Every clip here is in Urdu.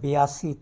82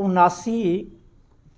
79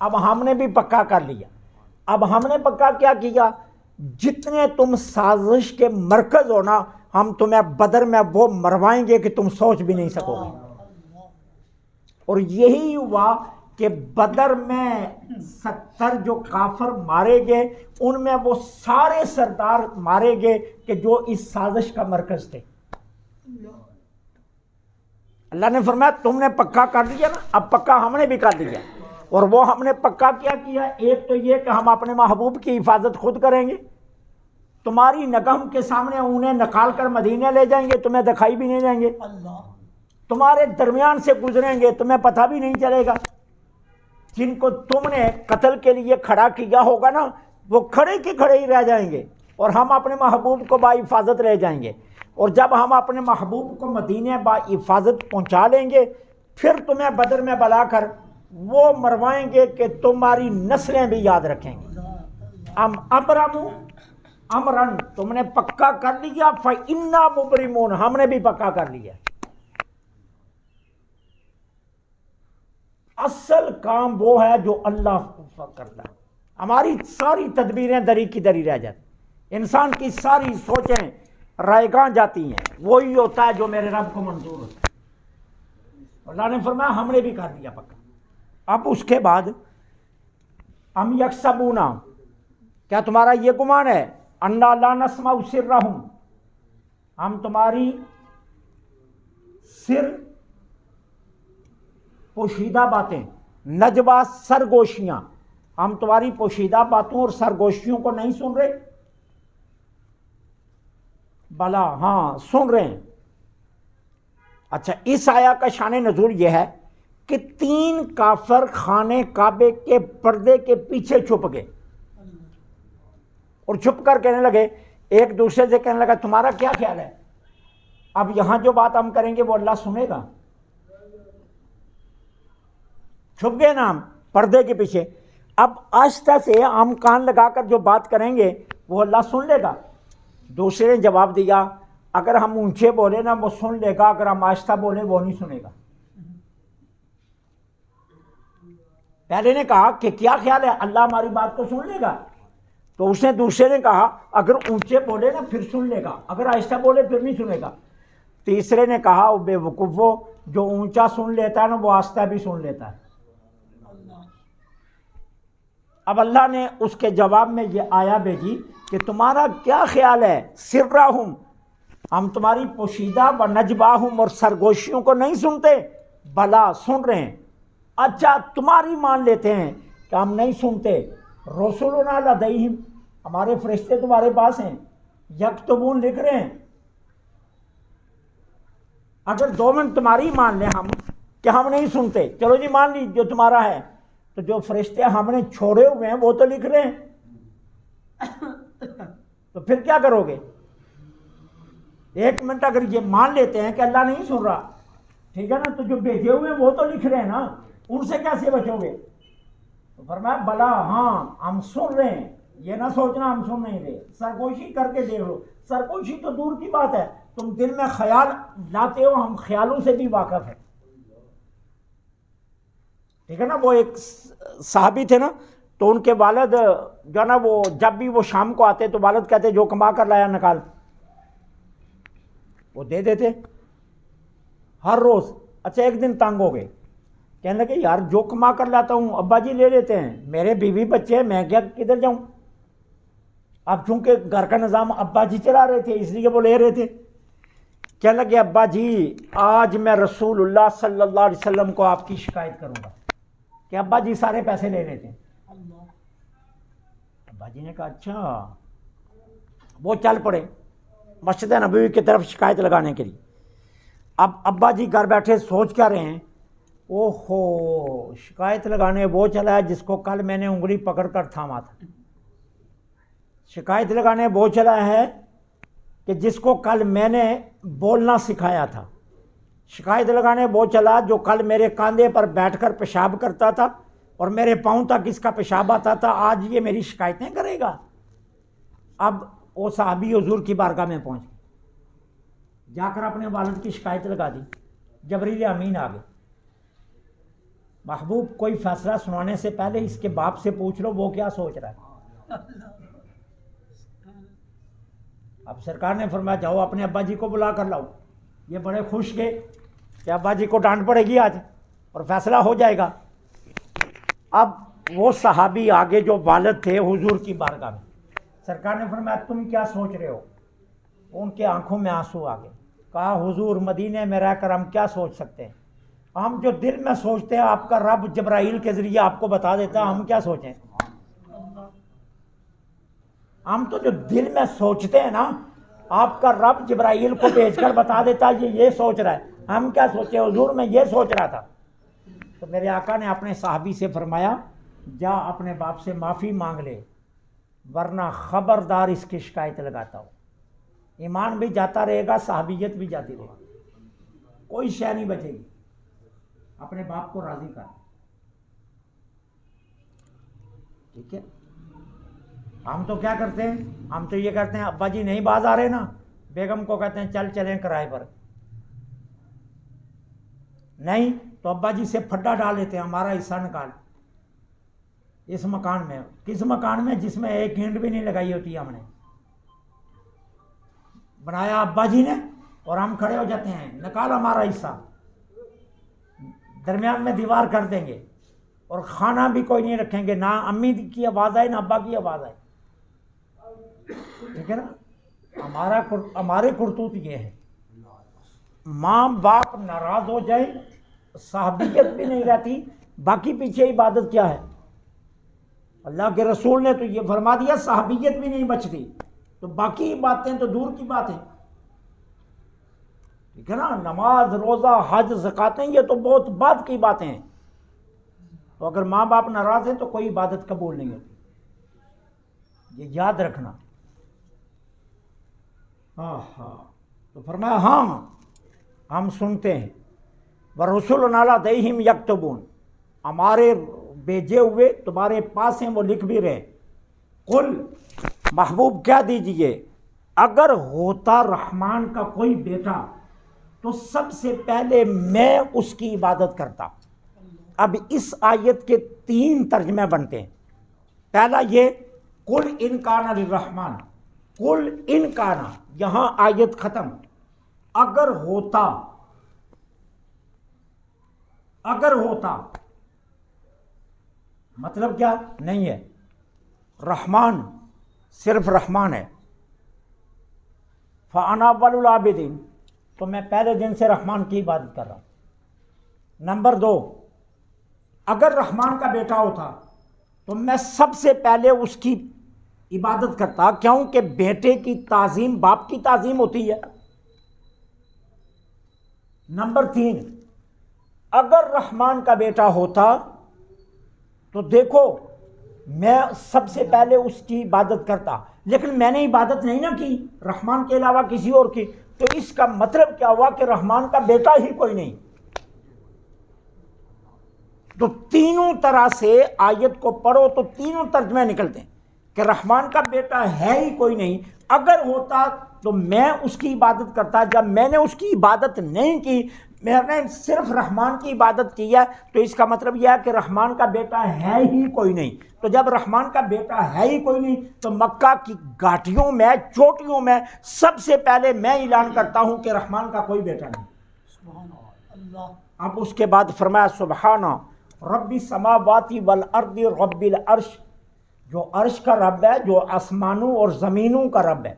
اب ہم نے بھی پکا کر لیا. اب ہم نے پکا کیا کیا, جتنے تم سازش کے مرکز ہو نا, ہم تمہیں بدر میں وہ مروائیں گے کہ تم سوچ بھی نہیں سکو گے. اور یہی ہوا کہ بدر میں 70 جو کافر مارے گئے, ان میں وہ سارے سردار مارے گئے کہ جو اس سازش کا مرکز تھے. اللہ نے فرمایا تم نے پکا کر دیا نا, اب پکا ہم نے بھی کر دیا. اور وہ ہم نے پکا کیا, ایک تو یہ کہ ہم اپنے محبوب کی حفاظت خود کریں گے, تمہاری نگہم کے سامنے انہیں نکال کر مدینے لے جائیں گے, تمہیں دکھائی بھی نہیں دیں گے, تمہارے درمیان سے گزریں گے, تمہیں پتہ بھی نہیں چلے گا. جن کو تم نے قتل کے لیے کھڑا کیا ہوگا نا, وہ کھڑے کے کھڑے ہی رہ جائیں گے, اور ہم اپنے محبوب کو با حفاظت لے جائیں گے. اور جب ہم اپنے محبوب کو مدینے با حفاظت پہنچا لیں گے, پھر تمہیں بدر میں بلا کر وہ مروائیں گے کہ تمہاری نسلیں بھی یاد رکھیں گے. ام ابرموا امرن, تم نے پکا کر لیا, فإنا مبرمون, ہم نے بھی پکا کر لیا. اصل کام وہ ہے جو اللہ کرتا ہے. ہماری ساری تدبیریں دری کی دری رہ جاتی, انسان کی ساری سوچیں رائگاں جاتی ہیں, وہی ہوتا ہے جو میرے رب کو منظور ہوتا ہے. اللہ نے فرمایا ہم نے بھی کر دیا پکا. اب اس کے بعد ام یکسبون, کیا تمہارا یہ گمان ہے, انا لا نسمع سرہم, ہم تمہاری سر پوشیدہ باتیں, نجوا سرگوشیاں, ہم تمہاری پوشیدہ باتوں اور سرگوشیوں کو نہیں سن رہے؟ بلا, ہاں سن رہے ہیں. اچھا, اس آیا کا شان نزول یہ ہے کہ 3 کافر خانے کعبے کے پردے کے پیچھے چھپ گئے, اور چھپ کر کہنے لگے, ایک دوسرے سے کہنے لگا تمہارا کیا خیال ہے, اب یہاں جو بات ہم کریں گے وہ اللہ سنے گا؟ چھپ گئے نا ہم پردے کے پیچھے. اب آہستہ سے ہم کان لگا کر جو بات کریں گے وہ اللہ سن لے گا. دوسرے نے جواب دیا, اگر ہم اونچے بولے نا وہ سن لے گا, اگر ہم آہستہ بولے وہ نہیں سنے گا. پہلے نے کہا کہ کیا خیال ہے, اللہ ہماری بات کو سن لے گا؟ تو اس نے دوسرے نے کہا اگر اونچے بولے نا پھر سن لے گا, اگر آہستہ بولے پھر نہیں سنے گا. تیسرے نے کہا او بے وقوفو, جو اونچا سن لیتا ہے نا وہ آہستہ بھی سن لیتا ہے. اب اللہ نے اس کے جواب میں یہ آیا بھیجی کہ تمہارا کیا خیال ہے, سرہم, ہم تمہاری پوشیدہ و نجواہم اور سرگوشیوں کو نہیں سنتے؟ بلا, سن رہے ہیں. اچھا تمہاری مان لیتے ہیں کہ ہم نہیں سنتے. رسولنا لدیہم, ہمارے فرشتے تمہارے پاس ہیں, یکتبون, لکھ رہے ہیں. اگر 2 منٹ تمہاری مان لیں ہم کہ ہم نہیں سنتے, چلو جی مان لی جو تمہارا ہے, تو جو فرشتے ہم نے چھوڑے ہوئے ہیں وہ تو لکھ رہے ہیں, تو پھر کیا کرو گے؟ 1 منٹ اگر یہ مان لیتے ہیں کہ اللہ نہیں سن رہا, ٹھیک ہے نا, تو جو بھیجے ہوئے ہیں وہ تو لکھ رہے ہیں نا, ان سے کیسے بچو گے؟ تو فرمایا بلا, ہاں ہم سن رہے ہیں, یہ نہ سوچنا ہم سن نہیں رہے. سرگوشی کر کے دیکھ لو. سرگوشی تو دور کی بات ہے, تم دل میں خیال لاتے ہو, ہم خیالوں سے بھی واقف ہیں, ٹھیک ہے نا. وہ ایک صحابی تھے نا, تو ان کے والد جو نا وہ جب بھی وہ شام کو آتے تو والد کہتے جو کما کر لایا نکال, وہ دے دیتے ہر روز. اچھا ایک دن تنگ ہو گئے, کہنے لگے یار جو کما کر لاتا ہوں ابا جی لے لیتے ہیں, میرے بیوی بچے ہیں, میں کیا کدھر جاؤں؟ اب چونکہ گھر کا نظام ابا جی چلا رہے تھے اس لیے وہ لے رہے تھے. کہنے لگے ابا جی آج میں رسول اللہ صلی اللہ علیہ وسلم کو آپ کی شکایت کروں گا کہ ابا جی سارے پیسے لے لیتے ہیں. ابا جی نے کہا اچھا. وہ چل پڑے مسجد نبوی کی طرف شکایت لگانے کے لیے. اب ابا جی گھر بیٹھے سوچ کیا رہے ہیں, اوہو شکایت لگانے وہ چلا ہے جس کو کل میں نے انگلی پکڑ کر تھاما تھا. شکایت لگانے وہ چلا ہے کہ جس کو کل میں نے بولنا سکھایا تھا. شکایت لگانے وہ چلا جو کل میرے کاندھے پر بیٹھ کر پیشاب کرتا تھا اور میرے پاؤں تک اس کا پیشاب آتا تھا, آج یہ میری شکایتیں کرے گا. اب وہ صحابی حضور کی بارگاہ میں پہنچ گئے, جا کر اپنے والد کی شکایت لگا دی. جبریل امین آ گئے, محبوب کوئی فیصلہ سنانے سے پہلے اس کے باپ سے پوچھ لو وہ کیا سوچ رہا ہے. اب سرکار نے فرمایا جاؤ اپنے ابا جی کو بلا کر لاؤ. یہ بڑے خوش گئے کہ ابا جی کو ڈانٹ پڑے گی آج اور فیصلہ ہو جائے گا. اب وہ صحابی آگے جو والد تھے حضور کی بارگاہ میں، سرکار نے فرمایا تم کیا سوچ رہے ہو؟ ان کے آنکھوں میں آنسو آ گئے. کہا حضور مدینے میں رہ کر ہم کیا سوچ سکتے ہیں؟ ہم جو دل میں سوچتے ہیں آپ کا رب جبرائیل کے ذریعے آپ کو بتا دیتا ہے، ہم کیا سوچیں؟ ہم تو جو دل میں سوچتے ہیں نا، آپ کا رب جبرائیل کو بھیج کر بتا دیتا ہے یہ سوچ رہا ہے، ہم کیا سوچیں؟ حضور میں یہ سوچ رہا تھا. تو میرے آقا نے اپنے صحابی سے فرمایا جا اپنے باپ سے معافی مانگ لے ورنہ خبردار اس کی شکایت لگاتا ہوں. ایمان بھی جاتا رہے گا، صحابیت بھی جاتی رہے گی، کوئی شے نہیں بچے گی. اپنے باپ کو راضی کر. ٹھیک ہے. ہم تو کیا کرتے ہیں؟ ہم تو یہ کرتے ہیں ابا جی نہیں باز آ رہے نا، بیگم کو کہتے ہیں چلیں کرائے پر. نہیں تو ابا جی سے پھڈا ڈال لیتے ہیں، ہمارا حصہ نکال اس مکان میں. کس مکان میں؟ جس میں ایک اینٹ بھی نہیں لگائی ہوتی ہم نے. بنایا ابا جی نے اور ہم کھڑے ہو جاتے ہیں نکال ہمارا حصہ. درمیان میں دیوار کر دیں گے اور کھانا بھی کوئی نہیں رکھیں گے، نہ امی کی آواز آئے نہ ابا کی آواز آئے. ٹھیک ہے نا. ہمارے کرتوت یہ ہے. ماں باپ ناراض ہو جائے صحابیت بھی نہیں رہتی. باقی پیچھے عبادت کیا ہے؟ اللہ کے رسول نے تو یہ فرما دیا صحابیت بھی نہیں بچتی، تو باقی باتیں تو دور کی باتیں. ٹھیک ہے نا. نماز روزہ حج زکاتیں یہ تو بہت بعد کی باتیں ہیں. تو اگر ماں باپ ناراض ہیں تو کوئی عبادت قبول نہیں ہوتی، یہ یاد رکھنا. تو فرمایا ہاں ہم سنتے ہیں. وَرُسُلُنَا لَدَيْهِمْ يَكْتُبُونَ، ہمارے بھیجے ہوئے تمہارے پاس ہیں، وہ لکھ بھی رہے. قل، محبوب کیا دیجئے اگر ہوتا رحمان کا کوئی بیٹا تو سب سے پہلے میں اس کی عبادت کرتا. اب اس آیت کے 3 ترجمے بنتے ہیں. پہلا یہ قل ان کان للرحمن، قل ان کان، یہاں آیت ختم. اگر ہوتا، اگر ہوتا مطلب کیا؟ نہیں ہے. رحمان صرف رحمان ہے. فَأَنَا أَوَّلُ الْعَابِدِينَ، تو میں پہلے دن سے رحمان کی عبادت کر رہا ہوں. نمبر 2، اگر رحمان کا بیٹا ہوتا تو میں سب سے پہلے اس کی عبادت کرتا، کیونکہ بیٹے کی تعظیم باپ کی تعظیم ہوتی ہے. نمبر 3، اگر رحمان کا بیٹا ہوتا تو دیکھو میں سب سے پہلے اس کی عبادت کرتا، لیکن میں نے عبادت نہیں نہ کی رحمان کے علاوہ کسی اور کی، تو اس کا مطلب کیا ہوا کہ رحمان کا بیٹا ہی کوئی نہیں. تو تینوں طرح سے آیت کو پڑھو تو تینوں ترجمے نکلتے ہیں کہ رحمان کا بیٹا ہے ہی کوئی نہیں. اگر ہوتا تو میں اس کی عبادت کرتا. جب میں نے اس کی عبادت نہیں کی، میں نے صرف رحمان کی عبادت کی ہے، تو اس کا مطلب یہ ہے کہ رحمان کا بیٹا ہے ہی کوئی نہیں. تو جب رحمان کا بیٹا ہے ہی کوئی نہیں تو مکہ کی گھاٹیوں میں چوٹیوں میں سب سے پہلے میں اعلان کرتا ہوں کہ رحمان کا کوئی بیٹا نہیں. سبحان اللہ. اب اس کے بعد فرمایا سبحان رب السماوات والارض رب العرش، جو عرش کا رب ہے، جو آسمانوں اور زمینوں کا رب ہے.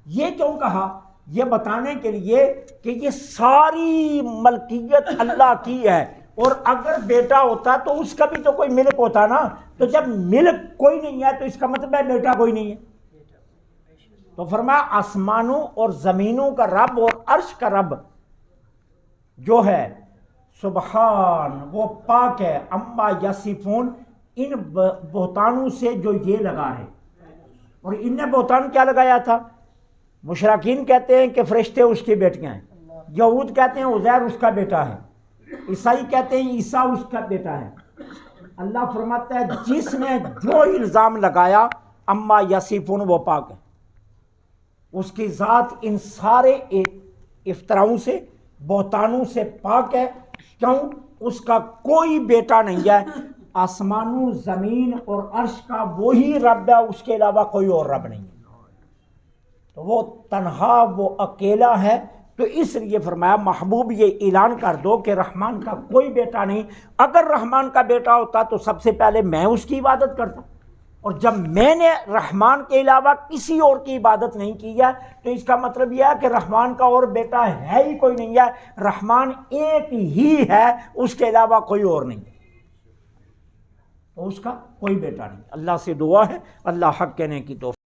یہ کیوں کہا؟ یہ بتانے کے لیے کہ یہ ساری ملکیت اللہ کی ہے، اور اگر بیٹا ہوتا تو اس کا بھی تو کوئی ملک ہوتا نا. تو جب ملک کوئی نہیں ہے تو اس کا مطلب ہے بیٹا کوئی نہیں ہے. تو فرمایا آسمانوں اور زمینوں کا رب اور عرش کا رب جو ہے سبحان، وہ پاک ہے، اما یصفون، ان بہتانوں سے جو یہ لگا ہے. اور ان نے بہتان کیا لگایا تھا؟ مشرکین کہتے ہیں کہ فرشتے اس کی بیٹیاں ہیں، یہود کہتے ہیں عزیر اس کا بیٹا ہے، عیسائی کہتے ہیں عیسیٰ اس کا بیٹا ہے. اللہ فرماتا ہے جس نے جو الزام لگایا اما یصفون، وہ پاک ہے. اس کی ذات ان سارے افطراؤں سے، بہتانوں سے پاک ہے. کیوں؟ اس کا کوئی بیٹا نہیں ہے، آسمانوں زمین اور عرش کا وہی رب ہے، اس کے علاوہ کوئی اور رب نہیں ہے، تو وہ تنہا، وہ اکیلا ہے۔ تو اس لیے فرمایا محبوب یہ اعلان کر دو کہ رحمان کا کوئی بیٹا نہیں، اگر رحمان کا بیٹا ہوتا تو سب سے پہلے میں اس کی عبادت کرتا، اور جب میں نے رحمان کے علاوہ کسی اور کی عبادت نہیں کی ہے تو اس کا مطلب یہ ہے کہ رحمان کا اور بیٹا ہے ہی کوئی نہیں ہے، رحمان ایک ہی ہے، اس کے علاوہ کوئی اور نہیں ہے، تو اس کا کوئی بیٹا نہیں۔ اللہ سے دعا ہے اللہ حق کہنے کی توفیق